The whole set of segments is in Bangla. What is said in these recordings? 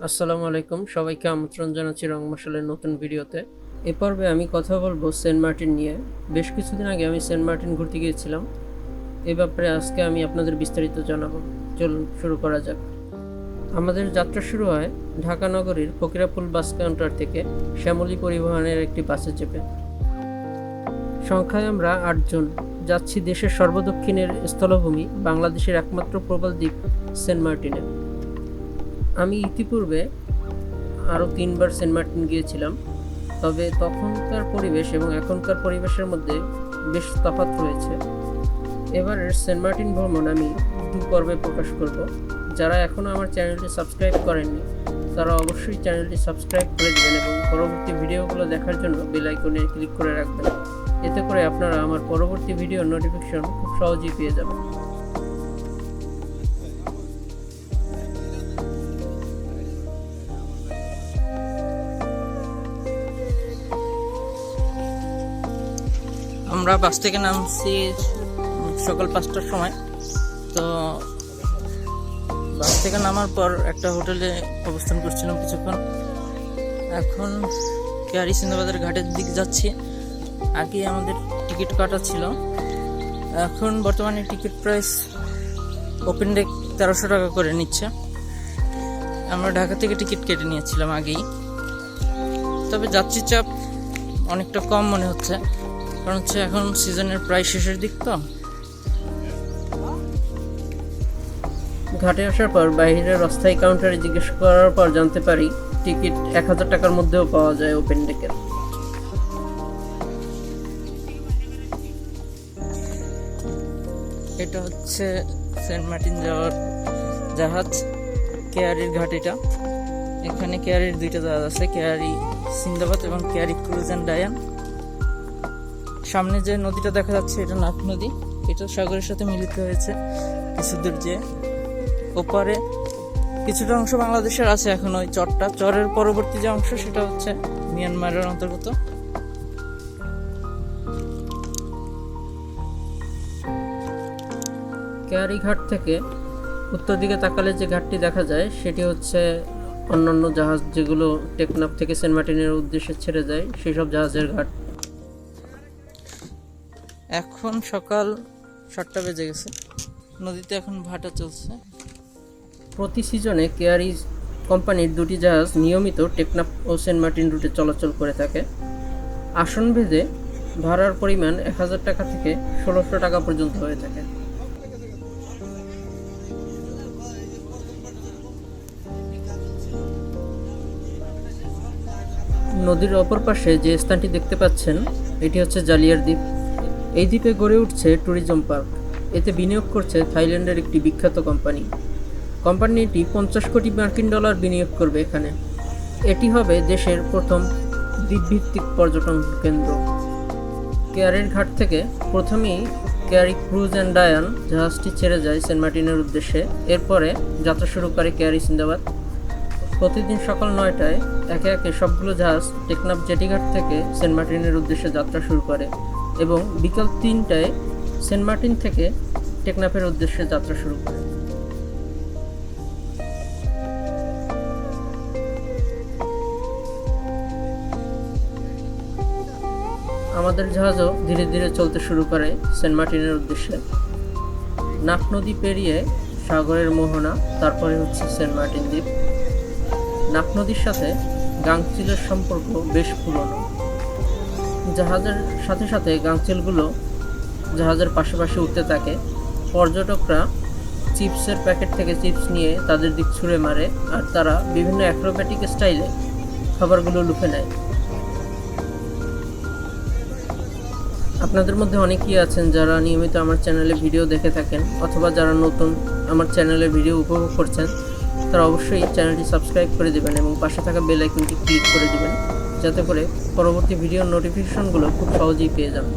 আসসালামু আলাইকুম, সবাইকে আমন্ত্রণ জানাচ্ছি রং মশালের নতুন ভিডিওতে। এ পর্বে আমি কথা বলবো সেন্ট মার্টিন নিয়ে। বেশ কিছুদিন আগে আমি সেন্ট মার্টিন ঘুরতে গিয়েছিলাম। এ ব্যাপারে আজকে আমি আপনাদের বিস্তারিত জানাবো। চলুন শুরু করা যাক। আমাদের যাত্রা শুরু হয় ঢাকা নগরীর ফকিরাপুল বাস কাউন্টার থেকে শ্যামলী পরিবহনের একটি বাসে চেপে। সংখ্যায় আমরা 8 জন যাচ্ছি দেশের সর্বদক্ষিণের স্থলভূমি, বাংলাদেশের একমাত্র প্রবাল দ্বীপ সেন্ট মার্টিনে। আমি ইতিপূর্বে আরও 3বার সেন্ট মার্টিন গিয়েছিলাম, তবে তখনকার পরিবেশ এবং এখনকার পরিবেশের মধ্যে বেশ তফাৎ রয়েছে। এবারের সেন্ট মার্টিন ভ্রমণ আমি 2 পর্বে প্রকাশ করব। যারা এখনও আমার চ্যানেলটি সাবস্ক্রাইব করেননি তারা অবশ্যই চ্যানেলটি সাবস্ক্রাইব করে দেবেন এবং পরবর্তী ভিডিওগুলো দেখার জন্য বেল আইকনে ক্লিক করে রাখবেন। এতে করে আপনারা আমার পরবর্তী ভিডিওর নোটিফিকেশন খুব সহজেই পেয়ে যাবেন। আমরা বাস থেকে নামছি সকাল 5টার সময়। তো বাস থেকে নামার পর একটা হোটেলে অবস্থান করছিলাম কিছুক্ষণ। এখন কেয়ারি সিন্দাবাদের ঘাটের দিক যাচ্ছি। আগে আমাদের টিকিট কাটা ছিল, এখন বর্তমানে টিকিট প্রাইস ওপেন ডেক 1300 টাকা করে নিচ্ছে। আমরা ঢাকা থেকে টিকিট কেটে নিয়েছিলাম আগেই, তবে যাত্রী চাপ অনেকটা কম মনে হচ্ছে, কারণ হচ্ছে এখন সিজনের প্রায় শেষের দিক। তো ঘাটে আসার পর বাইরের অস্থায়ী কাউন্টারে জিজ্ঞেস করার পর জানতে পারি টিকিট 1000 টাকার মধ্যেও পাওয়া যায় ওপেন ডেকের। এটা হচ্ছে সেন্ট মার্টিন যাওয়ার জাহাজ, কেয়ারির ঘাট। এটা এখানে কেয়ারির 2টা জাহাজ আছে, কেয়ারি সিন্দাবাদ এবং কেয়ারি ক্রুজ অ্যান্ড ডায়ান। সামনে যে নদীটা দেখা যাচ্ছে এটা নাফ নদী, এটা সাগরের সাথে মিলিত হয়েছে কিছু দূর। যে ওপারে কিছুটা অংশ বাংলাদেশের আছে, এখন ওই চরের পরবর্তী যে অংশ সেটা হচ্ছে মিয়ানমারের অন্তর্গত। কেয়ারি ঘাট থেকে উত্তর দিকে তাকালে যে ঘাটটি দেখা যায় সেটি হচ্ছে অন্যান্য জাহাজ যেগুলো টেকনাফ থেকে সেন্ট মার্টিনের উদ্দেশ্যে ছেড়ে যায়, সেই সব জাহাজের ঘাট। এখন সকাল 7টা বেজে গেছে, নদীতে এখন ভাটা চলছে। প্রতি সিজনে কেয়ারি কোম্পানির 2টি জাহাজ নিয়মিত টেকনাফ ও সেন্ট মার্টিন রুটে চলাচল করে থাকে। আসন ভেদে ভাড়ার পরিমাণ 1000 টাকা থেকে 1600 টাকা পর্যন্ত হয়ে থাকে। নদীর অপর পাশে যে স্থানটি দেখতে পাচ্ছেন এটি হচ্ছে জালিয়ার দ্বীপ। এই দ্বীপে গড়ে উঠছে ট্যুরিজম পার্ক। এতে বিনিয়োগ করছে থাইল্যান্ডের একটি বিখ্যাত কোম্পানি। কোম্পানিটি 50 কোটি মার্কিন ডলার বিনিয়োগ করবে এখানে। এটি হবে দেশের প্রথম দ্বীপভিত্তিক পর্যটন কেন্দ্র। কেয়ারির ঘাট থেকে প্রথমেই কেয়ারি ক্রুজ অ্যান্ড ডায়ান জাহাজটি ছেড়ে যায় সেন্ট মার্টিনের উদ্দেশ্যে। এরপরে যাত্রা শুরু করে কেয়ারি সিন্দাবাদ। প্রতিদিন সকাল 9টায় একে একে সবগুলো জাহাজ টেকনাফ জেটি ঘাট থেকে সেন্ট মার্টিনের উদ্দেশ্যে যাত্রা শুরু করে এবং বিকাল 3টায় সেন্ট মার্টিন থেকে টেকনাফের উদ্দেশ্যে যাত্রা শুরু করে। আমাদের জাহাজও ধীরে ধীরে চলতে শুরু করে সেন্ট মার্টিনের উদ্দেশ্যে। নাফ নদী পেরিয়ে সাগরের মোহনা, তারপরে হচ্ছে সেন্ট মার্টিন দ্বীপ। নাফ নদীর সাথে গাংচিলের সম্পর্ক বেশ পুরনো। জাহাজের সাথে সাথে গাংচিলগুলো জাহাজের পাশাপাশি উঠতে থাকে। পর্যটকরা চিপসের প্যাকেট থেকে চিপস নিয়ে তাদের দিক ছুঁড়ে মারে, আর তারা বিভিন্ন অ্যাক্রোব্যাটিক স্টাইলে খাবারগুলো লুফে নেয়। আপনাদের মধ্যে অনেকেই আছেন যারা নিয়মিত আমার চ্যানেলে ভিডিও দেখে থাকেন, অথবা যারা নতুন আমার চ্যানেলে ভিডিও উপভোগ করছেন তারা অবশ্যই চ্যানেলটি সাবস্ক্রাইব করে দেবেন এবং পাশে থাকা বেল আইকনটি ক্লিক করে দেবেন, যাতে করে পরবর্তী ভিডিওর নোটিফিকেশনগুলো খুব সহজেই পেয়ে যান।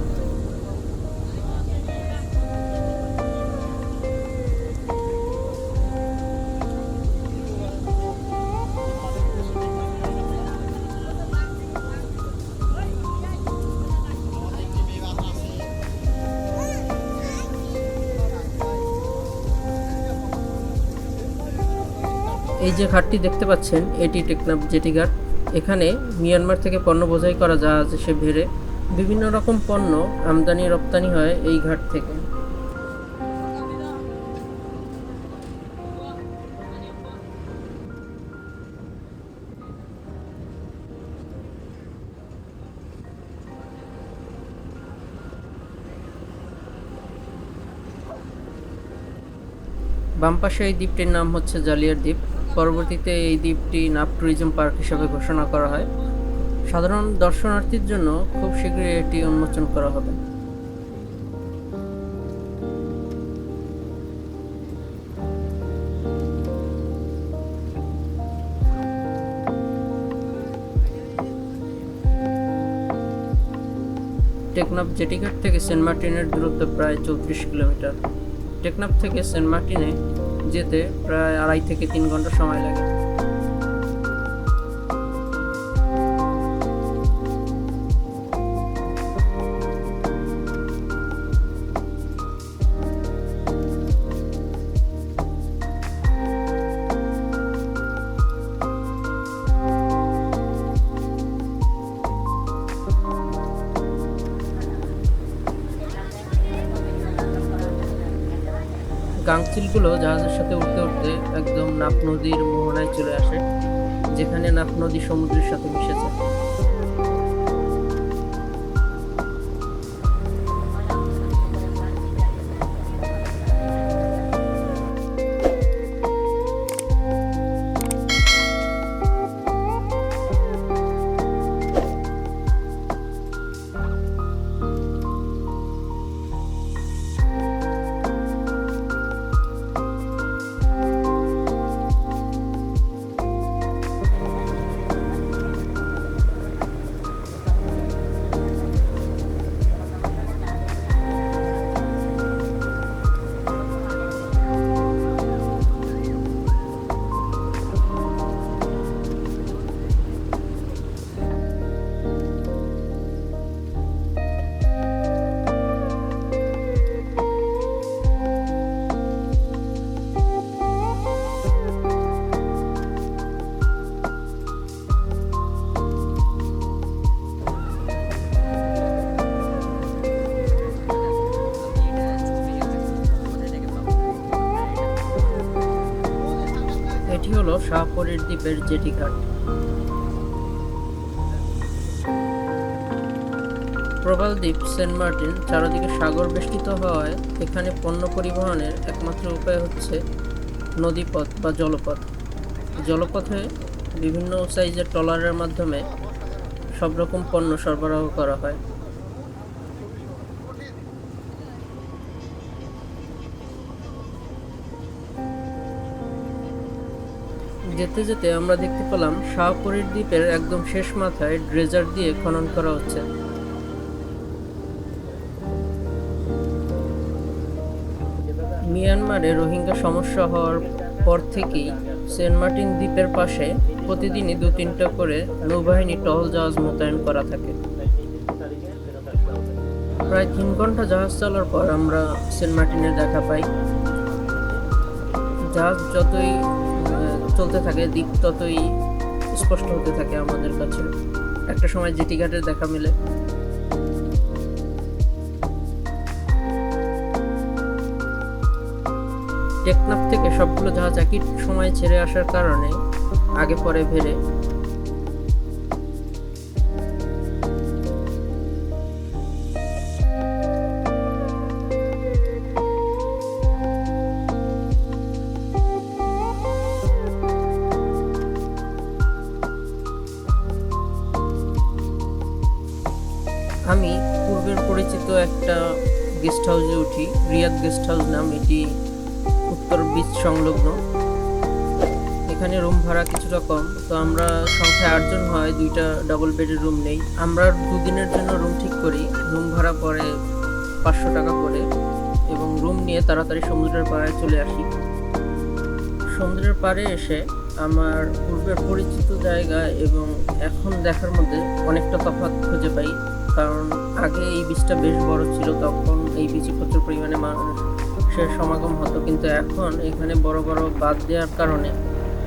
এই যে ঘাটটি দেখতে পাচ্ছেন এটি টেকনাফ জেটি ঘাট। এখানে মিয়ানমার থেকে পণ্য বোঝাই করা জাহাজ এসে ভিড়ে বিভিন্ন রকম পণ্য আমদানি রপ্তানি হয় এই ঘাট থেকে। বাম পাশে এই দ্বীপটির নাম হচ্ছে জালিয়ার দ্বীপ। পরবর্তীতে এই দ্বীপটি নাফ ট্যুরিজম পার্ক হিসেবে ঘোষণা করা হয়। সাধারণ দর্শনার্থীর জন্য খুব শীঘ্রই এটি উন্মোচন করা হবে। টেকনাফ জেটিঘাট থেকে সেন্ট মার্টিনের দূরত্ব প্রায় 34 কিলোমিটার। টেকনাফ থেকে সেন্ট মার্টিনে যেতে প্রায় 2.5 থেকে 3 ঘন্টা সময় লাগে। গাংচিলগুলো জাহাজের সাথে উঠতে উঠতে একদম নাফ নদীর মোহনায় চলে আসে, যেখানে নাফ নদী সমুদ্রের সাথে মিশেছে। এটি হলো শাহপরীর দ্বীপের জেটি ঘাট। প্রবাল দ্বীপ সেন্ট মার্টিন চারদিকে সাগর বেষ্টিত হওয়ায় এখানে পণ্য পরিবহনের একমাত্র উপায় হচ্ছে নদীপথ বা জলপথ। জলপথে বিভিন্ন সাইজের ট্রলারের মাধ্যমে সব রকম পণ্য সরবরাহ করা হয়। যেতে যেতে আমরা দেখতে পেলাম শাহপরীর দ্বীপের একদম শেষ মাথায় ড্রেজার দিয়ে খনন করা হচ্ছে। মিয়ানমারে রোহিঙ্গা সমস্যা হওয়ার পর থেকেই সেন্ট মার্টিন দ্বীপের পাশে প্রতিদিনই 2-3টা করে নৌবাহিনী টহল জাহাজ মোতায়েন করা থাকে। প্রায় 3 ঘন্টা জাহাজ চলার পর আমরা সেন্ট মার্টিনের দেখা পাই। জাহাজ যতই চলতে থাকে দ্বীপ ততই স্পষ্ট হতে থাকে আমাদের কাছে। একটা সময় জেটি ঘাটের দেখা মেলে। টেকনাফ থেকে সবগুলো জাহাজ একই সময় ছেড়ে আসার কারণে আগে পরে ভেড়ে আমি পূর্বের পরিচিত একটা গেস্ট হাউসে উঠি। রিয়াদ গেস্ট হাউস নাম। এটি উত্তর বিচ সংলগ্ন। এখানে রুম ভাড়া কিছুটা কম, তো আমরা সংখ্যায় 8 জন হয়, 2টা ডাবল বেডের রুম নেই। আমরা 2 দিনের জন্য রুম ঠিক করি। রুম ভাড়া পড়ে 500 টাকা করে এবং রুম নিয়ে তাড়াতাড়ি সমুদ্রের পাড়ে চলে আসি। সমুদ্রের পাড়ে এসে আমার পূর্বের পরিচিত জায়গা এবং এখন দেখার মধ্যে অনেকটা তফাৎ খুঁজে পাই। কারণ আগে এই বীজটা বেশ বড় ছিল, তখন এই বীজে প্রচুর পরিমাণে মানুষের সমাগম হতো, কিন্তু এখন এখানে বড় বড় বাঁধ দেওয়ার কারণে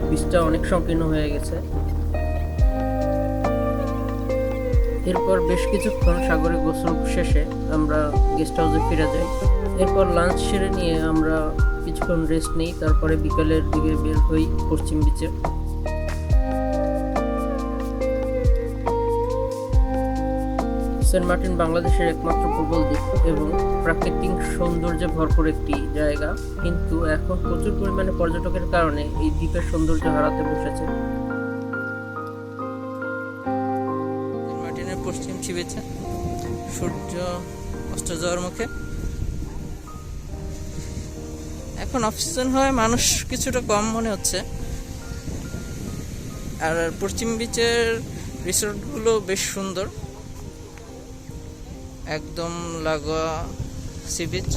বীজটা অনেক সংকীর্ণ হয়ে গেছে। এরপর বেশ কিছুক্ষণ সাগরে গোসল শেষে আমরা গেস্ট হাউসে ফিরে যাই। এরপর লাঞ্চ সেরে নিয়ে আমরা কিছুক্ষণ রেস্ট নিই, তারপরে বিকালের দিকে বের হই পশ্চিম বিচে। সেন্ট মার্টিন বাংলাদেশের একমাত্র প্রবল দ্বীপ এবং প্রাকৃতিক সৌন্দর্যে ভরপুর একটি জায়গা, কিন্তু এখন প্রচুর পরিমাণে পর্যটকের কারণে এই দ্বীপের সৌন্দর্য হারাতে বসেছে। সেন্ট মার্টিনের পশ্চিম সী বিচে সূর্য অস্ত যাওয়ার মুখে। এখন অফ সিজন হয়, মানুষ কিছুটা কম মনে হচ্ছে। আর পশ্চিম বিচের রিসোর্টগুলো বেশ সুন্দর, একদম লাগোয়া সি বিচ।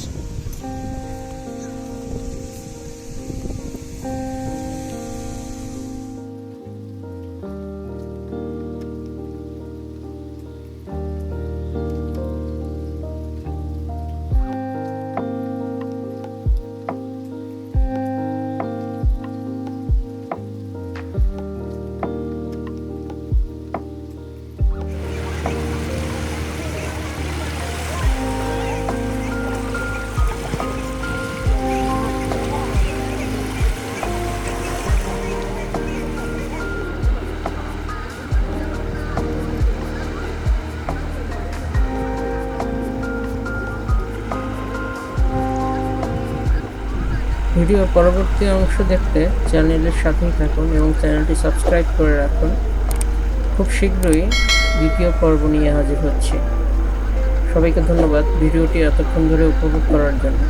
ভিডিও পরবর্তী অংশ দেখতে চ্যানেলের সাথেই থাকুন এবং চ্যানেলটি সাবস্ক্রাইব করে রাখুন। খুব শীঘ্রই দ্বিতীয় পর্ব নিয়ে হাজির হচ্ছি। সবাইকে ধন্যবাদ ভিডিওটি এতক্ষণ ধরে উপভোগ করার জন্য।